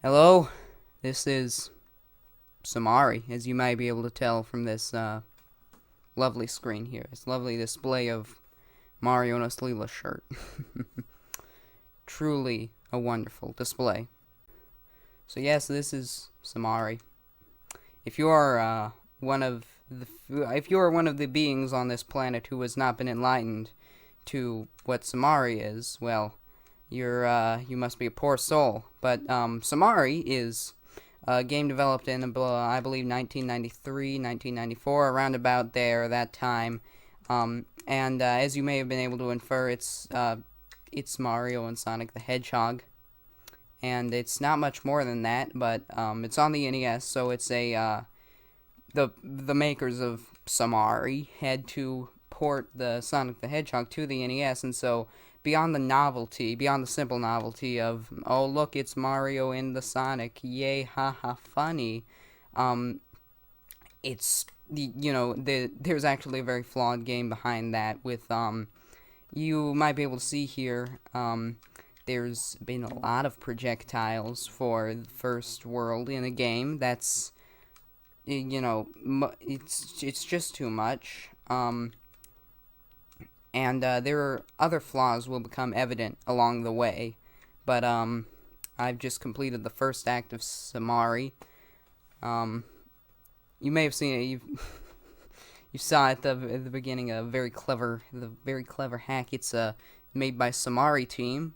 Hello, this is Somari, as you might be able to tell from this lovely screen here. This lovely display of Mario no Leela shirt. Truly a wonderful display. So yes, this is Somari. If you are if you are one of the beings on this planet who has not been enlightened to what Somari is, well, you must be a poor soul. But Somari is a game developed in I believe 1993, 1994, around about there that time. And as you may have been able to infer, it's Mario and Sonic the Hedgehog, and it's not much more than that. But it's on the NES, so it's the makers of Somari had to port the Sonic the Hedgehog to the NES, and so beyond the simple novelty of, oh look, it's Mario and the Sonic, yay, haha, funny. Um, it's there's actually a very flawed game behind that. With you might be able to see here. There's been a lot of projectiles for the first world in a game. That's it's just too much. And there are other flaws will become evident along the way. But I've just completed the first act of Somari. You may have seen it. You saw at the beginning the very clever hack. It's made by Somari team,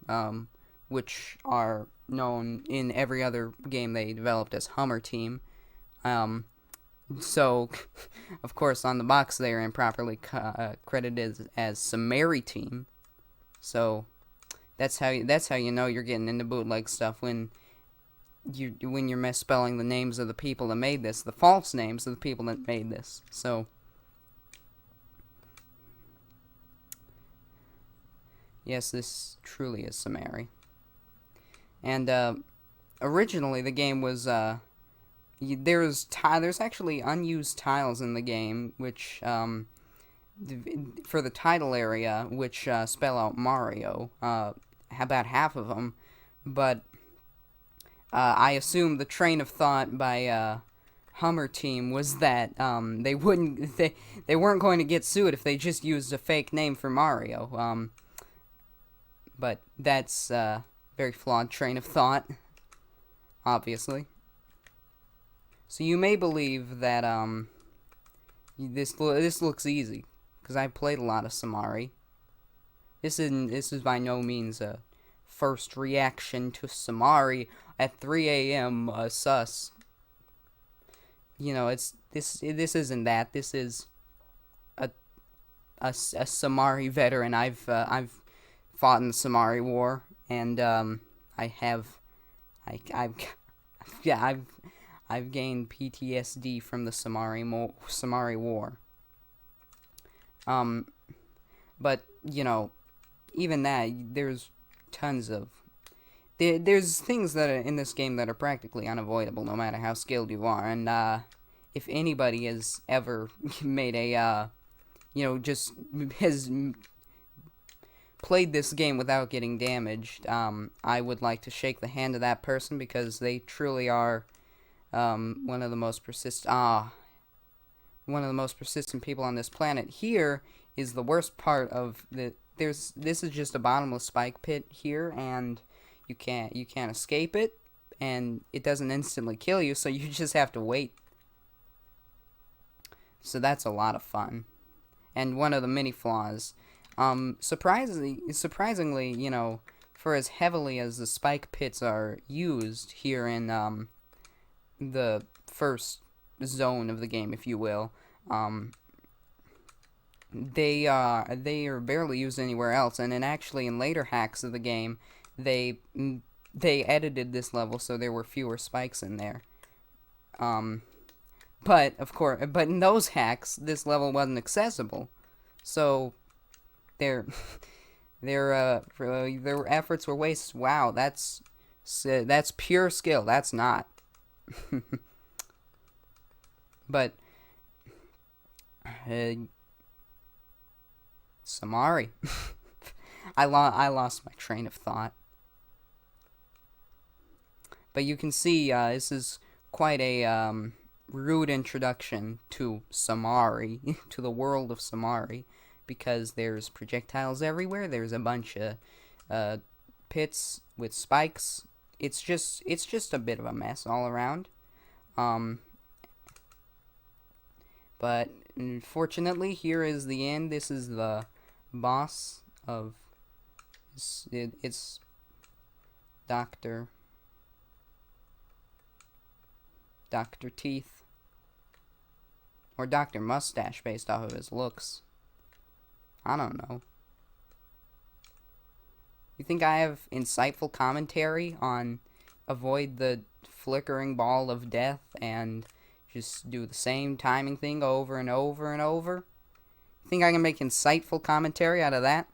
which are known in every other game they developed as Hummer team. So, of course, on the box they are improperly credited as somari team. So that's how you know you're getting into bootleg stuff when you're misspelling the names of the people that made this, the false names of the people that made this. So yes, this truly is somari. And originally the game was there's actually unused tiles in the game, which for the title area, which spell out Mario, about half of them. But I assume the train of thought by Hummer team was that they weren't going to get sued if they just used a fake name for Mario. But that's a very flawed train of thought, obviously. So you may believe that this looks easy, because I played a lot of Somari. This is by no means a first reaction to Somari at 3 a.m. Sus. This isn't that. This is a Somari veteran. I've fought in the Somari War, and I've gained PTSD from the Somari War. But even that, there's tons of there's things that are in this game that are practically unavoidable, no matter how skilled you are. And if anybody has ever made a just has played this game without getting damaged, I would like to shake the hand of that person, because they truly are one of the most persistent people on this planet. Here is the worst part of this is just a bottomless spike pit here, and you can't escape it, and it doesn't instantly kill you, so you just have to wait. So that's a lot of fun, and one of the many flaws. Surprisingly, for as heavily as the spike pits are used here in the first zone of the game, if you will, they are barely used anywhere else. And then actually in later hacks of the game, they edited this level so there were fewer spikes in there. But in those hacks, this level wasn't accessible, so their efforts were wasted. Wow, that's pure skill. That's not. But Somari. I lost my train of thought. But you can see this is quite a rude introduction to somari, to the world of somari, because there's projectiles everywhere. There's a bunch of pits with spikes. It's just a bit of a mess all around. Um, but fortunately, here is the end. This is the boss of it's Doctor Teeth, or Dr. Mustache based off of his looks. I don't know. You think I have insightful commentary on avoid the flickering ball of death and just do the same timing thing over and over and over? You think I can make insightful commentary out of that?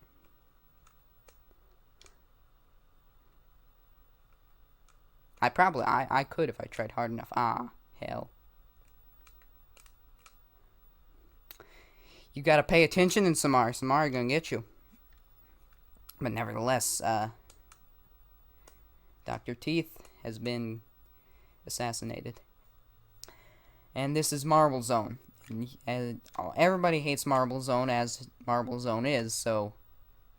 I could if I tried hard enough. Ah, hell. You gotta pay attention in Somari. Somari gonna get you. But nevertheless, Dr. Teeth has been assassinated. And this is Marble Zone. And everybody hates Marble Zone, as Marble Zone is, so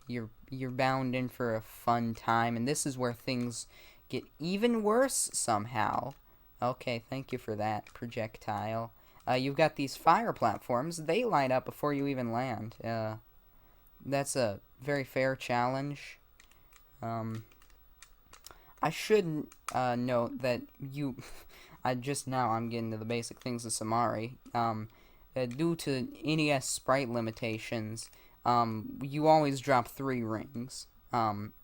you're bound in for a fun time. And this is where things get even worse somehow. Okay, thank you for that, projectile. You've got these fire platforms. They light up before you even land. That's a very fair challenge. I should note that I'm getting to the basic things of somari. Due to NES sprite limitations, you always drop 3 rings.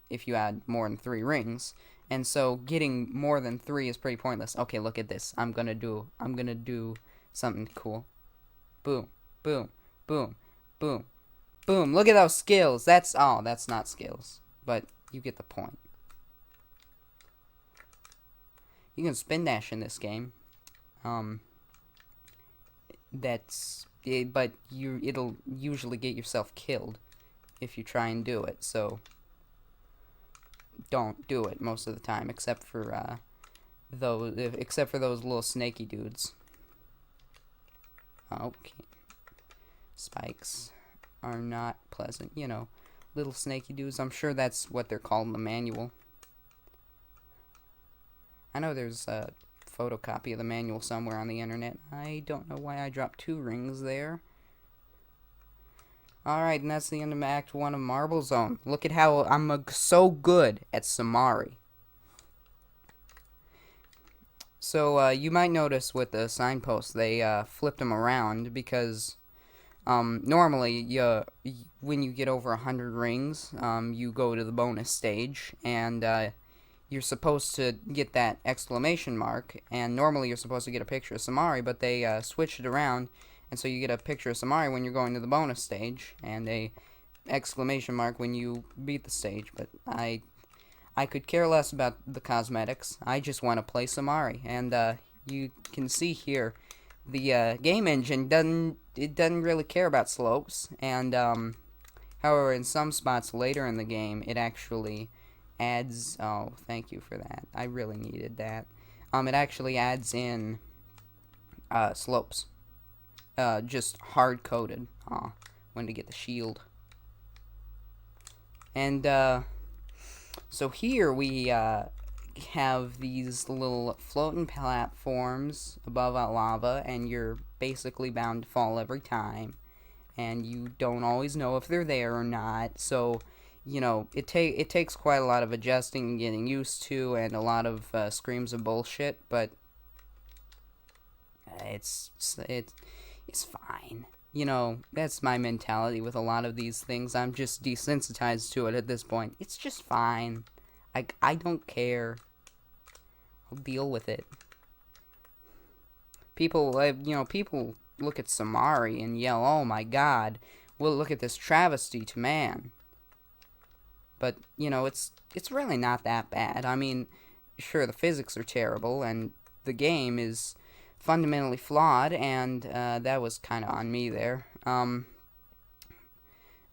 If you add more than 3 rings. And so getting more than 3 is pretty pointless. Okay, look at this. I'm gonna do something cool. Boom, boom, boom, boom, boom. Look at those skills. That's not skills, but you get the point. You can spin dash in this game. But it'll usually get yourself killed if you try and do it. So don't do it most of the time, except for those little snaky dudes. Okay. Spikes are not pleasant, little snaky dudes. I'm sure that's what they're called in the manual. I know there's a photocopy of the manual somewhere on the internet. I don't know why I dropped 2 rings there. Alright, and that's the end of Act 1 of Marble Zone. Look at how I'm so good at somari. So, you might notice with the signposts, they flipped them around because normally, when you get over 100 rings, you go to the bonus stage, and you're supposed to get that exclamation mark, and normally you're supposed to get a picture of somari, but they switched it around, and so you get a picture of somari when you're going to the bonus stage, and a exclamation mark when you beat the stage. But I could care less about the cosmetics. I just want to play somari, and you can see here the game engine doesn't really care about slopes, and however, in some spots later in the game, it actually adds. Oh, thank you for that. I really needed that. It actually adds in slopes. Just hard coded. When to get the shield. And so here we have these little floating platforms above lava, and you're basically bound to fall every time, and you don't always know if they're there or not. So it takes quite a lot of adjusting and getting used to, and a lot of screams of bullshit, but it's fine. That's my mentality with a lot of these things. I'm just desensitized to it at this point. It's just fine. I don't care. I'll deal with it. People look at somari and yell, "Oh my God! Well, look at this travesty to man." But it's really not that bad. I mean, sure, the physics are terrible, and the game is fundamentally flawed, and that was kind of on me there.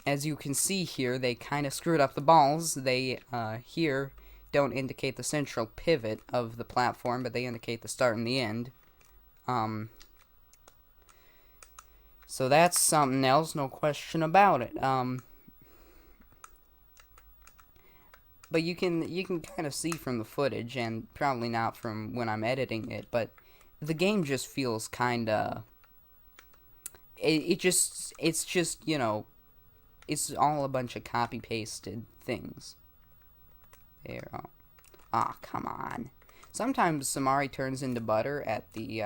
As you can see here, they kind of screwed up the balls. They here don't indicate the central pivot of the platform, but they indicate the start and the end. So that's something else, no question about it. But you can kind of see from the footage, and probably not from when I'm editing it, but the game just feels kind of... It's just, you know, it's all a bunch of copy-pasted things. There, oh. Ah, come on. Sometimes somari turns into butter at the,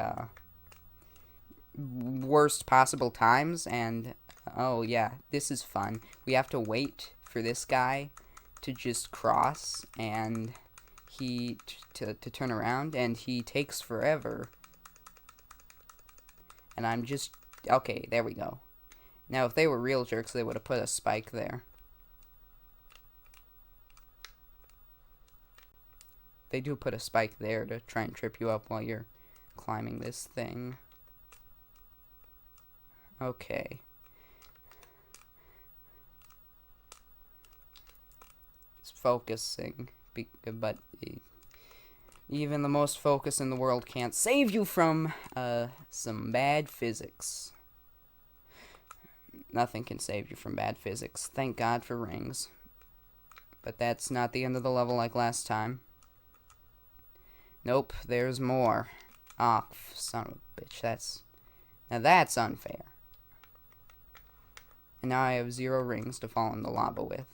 worst possible times, and, oh yeah, this is fun. We have to wait for this guy to just cross, and to turn around, and he takes forever. And I'm just, okay, there we go. Now, if they were real jerks, they would have put a spike there. They do put a spike there to try and trip you up while you're climbing this thing. Okay. It's focusing, but even the most focus in the world can't save you from some bad physics. Nothing can save you from bad physics. Thank God for rings. But that's not the end of the level like last time. Nope, there's more. Ah, son of a bitch, now that's unfair. And now I have 0 rings to fall in the lava with.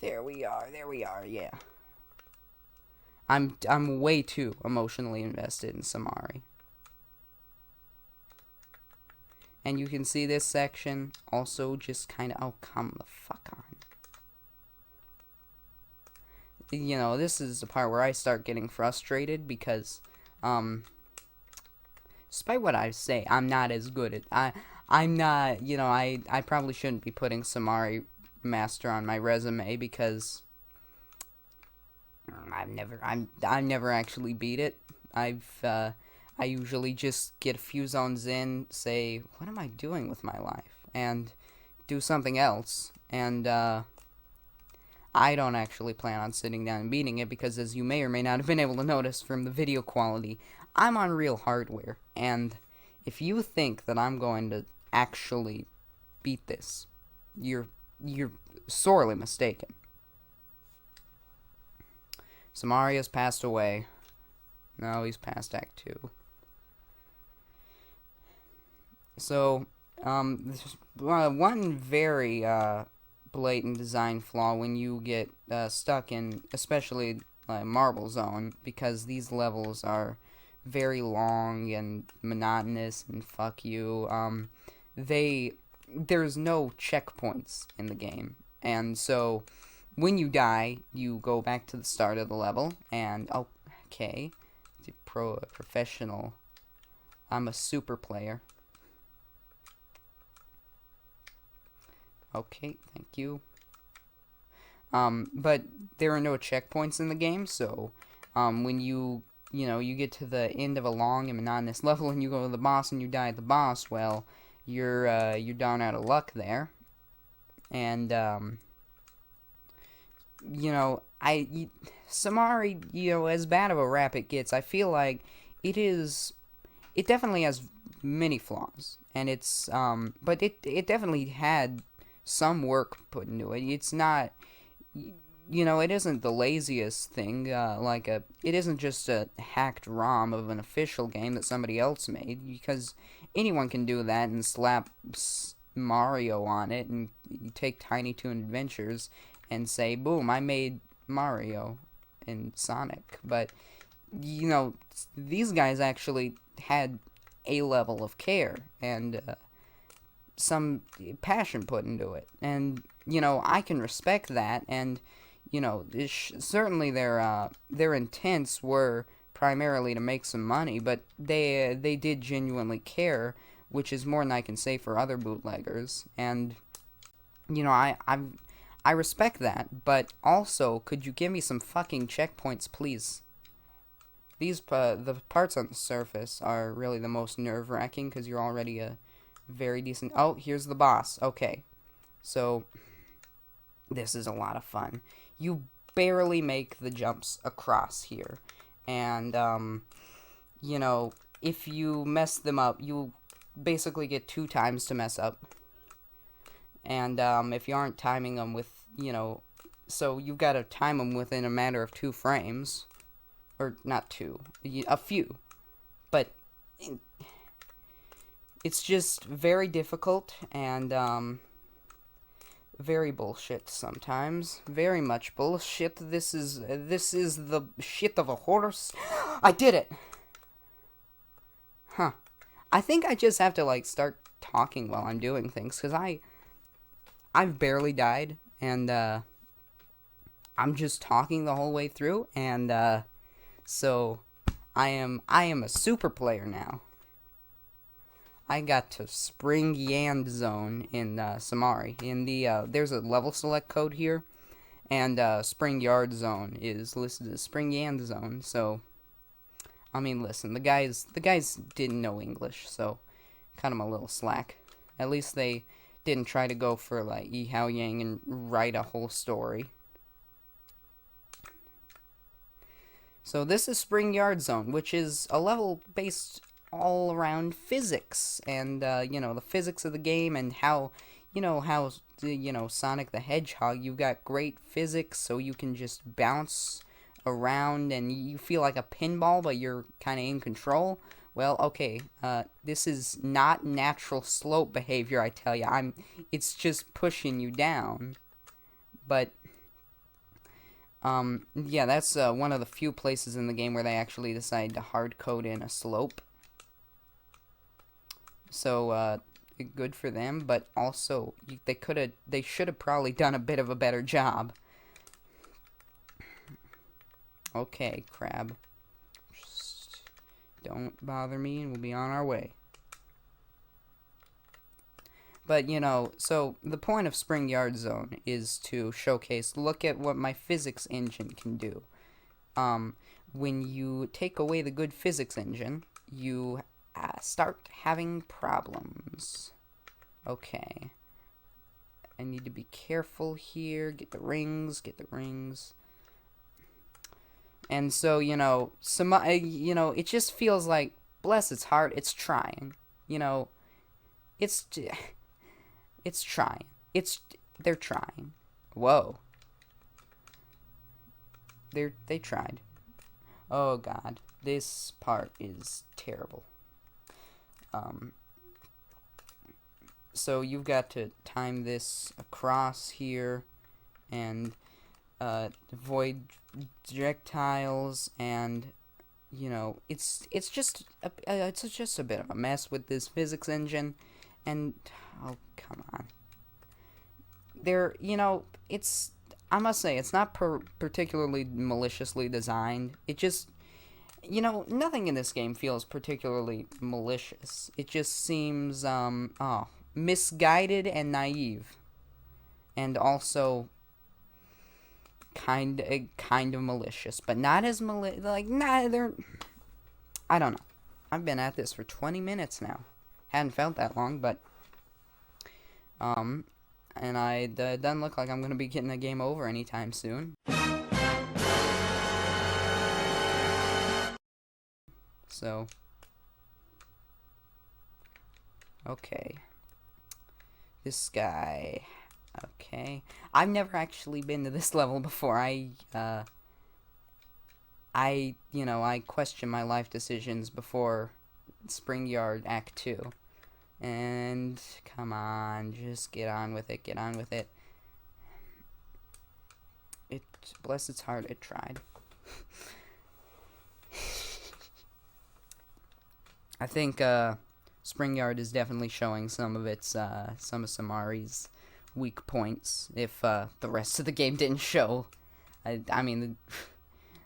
There we are, yeah. I'm way too emotionally invested in somari. And you can see this section also just kind of... Oh, come the fuck on. You know, this is the part where I start getting frustrated because, despite what I say, I'm not as good at... I'm not, you know, I probably shouldn't be putting somari master on my resume because I've never actually beat it. I usually just get a few zones in, say, what am I doing with my life? And do something else. And, I don't actually plan on sitting down and beating it because, as you may or may not have been able to notice from the video quality, I'm on real hardware. And if you think that I'm going to actually beat this, you're sorely mistaken. Somari has passed away. No, he's past Act 2. So, there's one very blatant design flaw when you get stuck in, especially Marble Zone, because these levels are very long and monotonous and fuck you. There's no checkpoints in the game, and so when you die, you go back to the start of the level, and okay, professional. I'm a super player. Okay, thank you. But there are no checkpoints in the game, so when you get to the end of a long and monotonous level and you go to the boss and you die at the boss, well, you're down out of luck there. And somari, as bad of a rap it gets, I feel like it definitely has many flaws, and it's but it definitely had some work put into it. It's not, it isn't the laziest thing, it isn't just a hacked ROM of an official game that somebody else made, because anyone can do that and slap Mario on it, and you take Tiny Toon Adventures and say, boom, I made Mario and Sonic. But, these guys actually had a level of care and some passion put into it, and I can respect that. And certainly their intents were primarily to make some money, but they did genuinely care, which is more than I can say for other bootleggers. And I respect that, but also, could you give me some fucking checkpoints, please? These the parts on the surface are really the most nerve-wracking because you're already a very decent... Oh, here's the boss. Okay. So, this is a lot of fun. You barely make the jumps across here. And, you know, if you mess them up, you basically get 2 times to mess up. And, if you aren't timing them with, you know, so you've got to time them within a matter of 2 frames. Or, not 2, a few. But it's just very difficult and, very bullshit sometimes. Very much bullshit. This is the shit of a horse. I did it! Huh. I think I just have to, like, start talking while I'm doing things, because I've barely died, and, I'm just talking the whole way through, and, so, I am a super player now. I got to Spring Yand Zone in, somari. In the, there's a level select code here, and, Spring Yard Zone is listed as Spring Yand Zone, so, I mean, listen, the guys didn't know English, so, cut them a little slack. At least they didn't try to go for, like, Yi Hao Yang and write a whole story. So this is Spring Yard Zone, which is a level based all around physics and, you know, the physics of the game and how, you know, Sonic the Hedgehog, you've got great physics, so you can just bounce around and you feel like a pinball, but you're kind of in control. Well, okay, this is not natural slope behavior, I tell you. It's just pushing you down. But, yeah, that's, one of the few places in the game where they actually decide to hard code in a slope. So, good for them, but also, they should have probably done a bit of a better job. Okay, crab. Just don't bother me and we'll be on our way. But, you know, so the point of Spring Yard Zone is to showcase, look at what my physics engine can do. When you take away the good physics engine, you start having problems. Okay. I need to be careful here. Get the rings, get the rings. And so, you know, it just feels like, bless its heart, it's trying. You know, it's trying. They're trying. Whoa. They tried. Oh god, this part is terrible. So you've got to time this across here and avoid projectiles, and you know, it's just a bit of a mess with this physics engine. And oh, come on. You know, I must say, it's not particularly maliciously designed. It just, you know, nothing in this game feels particularly malicious. It just seems, misguided and naive. And also kind of malicious, but not as I don't know. I've been at this for 20 minutes now. Hadn't felt that long, but and it doesn't look like I'm gonna be getting the game over anytime soon. So, okay, this guy. Okay, I've never actually been to this level before. I question my life decisions before Spring Yard Act 2. And, come on, just get on with it, bless its heart, it tried. I think, Spring Yard is definitely showing some of somari's weak points, if, the rest of the game didn't show. I mean,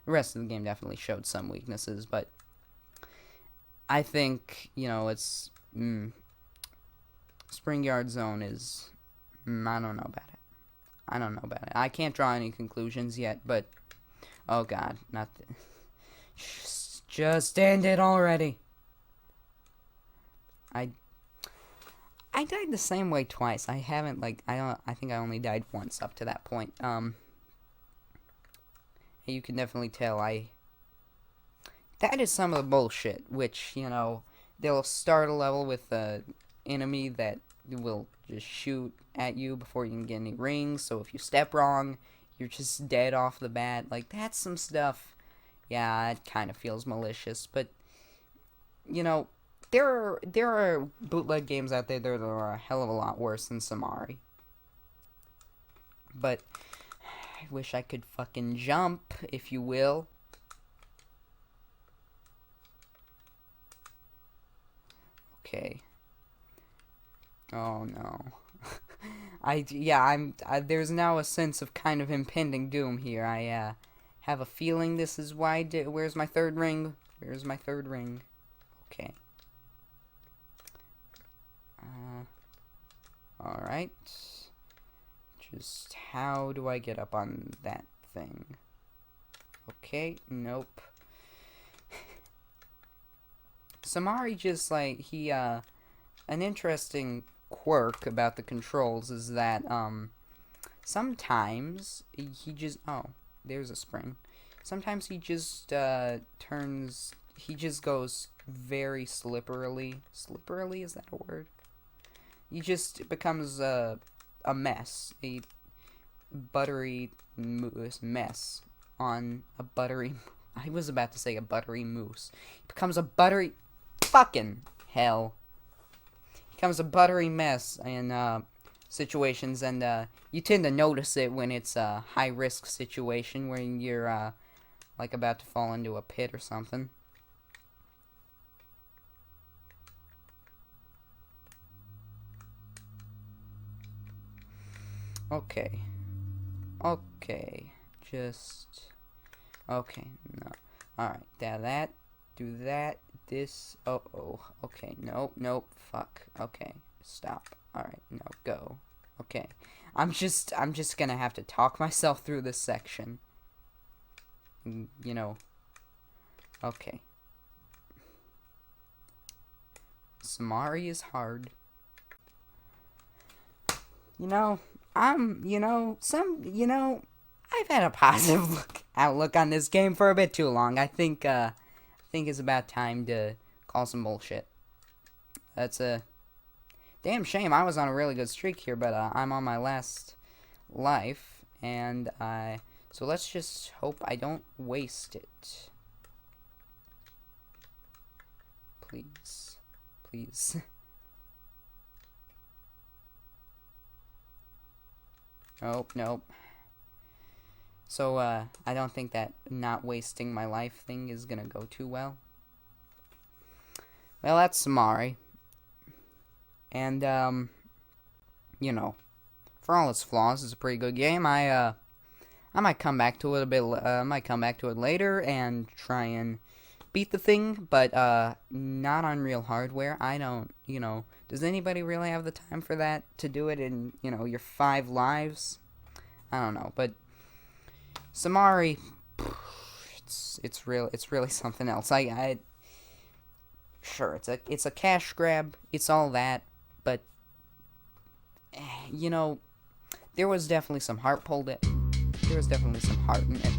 the rest of the game definitely showed some weaknesses, but I think, you know, it's, Spring Yard Zone is, I don't know about it. I can't draw any conclusions yet, but, oh god, just end it already. I died the same way twice. I haven't, I think I only died once up to that point. You can definitely tell that is some of the bullshit, which, they'll start a level with an enemy that will just shoot at you before you can get any rings, so if you step wrong, you're just dead off the bat. Like, that's some stuff, yeah, it kind of feels malicious, but, there are bootleg games out there that are a hell of a lot worse than Somari. But I wish I could fucking jump, if you will. Okay. Oh no. There's now a sense of kind of impending doom here. I have a feeling this is why. Where's my third ring? Where's my third ring? Okay. Alright. Just how do I get up on that thing? Okay, nope. Somari just, like, an interesting quirk about the controls is that, sometimes he just, oh, there's a spring. Sometimes he just, he just goes very slipperily. Slipperily, is that a word? He just becomes, a mess. A buttery mess on a buttery, I was about to say a buttery moose. He becomes a buttery, fucking hell. Becomes a buttery mess in situations, and you tend to notice it when it's a high-risk situation where you're like about to fall into a pit or something. Okay. Okay. Just. Okay. No. Alright. That. Do that. This. Oh. Okay. Nope. Fuck. Okay. Stop. Alright. No. Go. Okay. I'm just gonna have to talk myself through this section. Okay. Somari is hard. I've had a positive outlook on this game for a bit too long. I think it's about time to call some bullshit. That's a damn shame. I was on a really good streak here, but I'm on my last life, and so let's just hope I don't waste it. Please. Nope. So, I don't think that not wasting my life thing is gonna go too well. Well, that's Somari. And, for all its flaws, it's a pretty good game. I might come back to it a bit, might come back to it later and try and beat the thing, but, not on real hardware. I don't, does anybody really have the time for that, to do it in, your 5 lives? I don't know, but Somari, it's really something else. Sure, it's a cash grab, it's all that, but, there was definitely some heart pulled in. There was definitely some heart in it.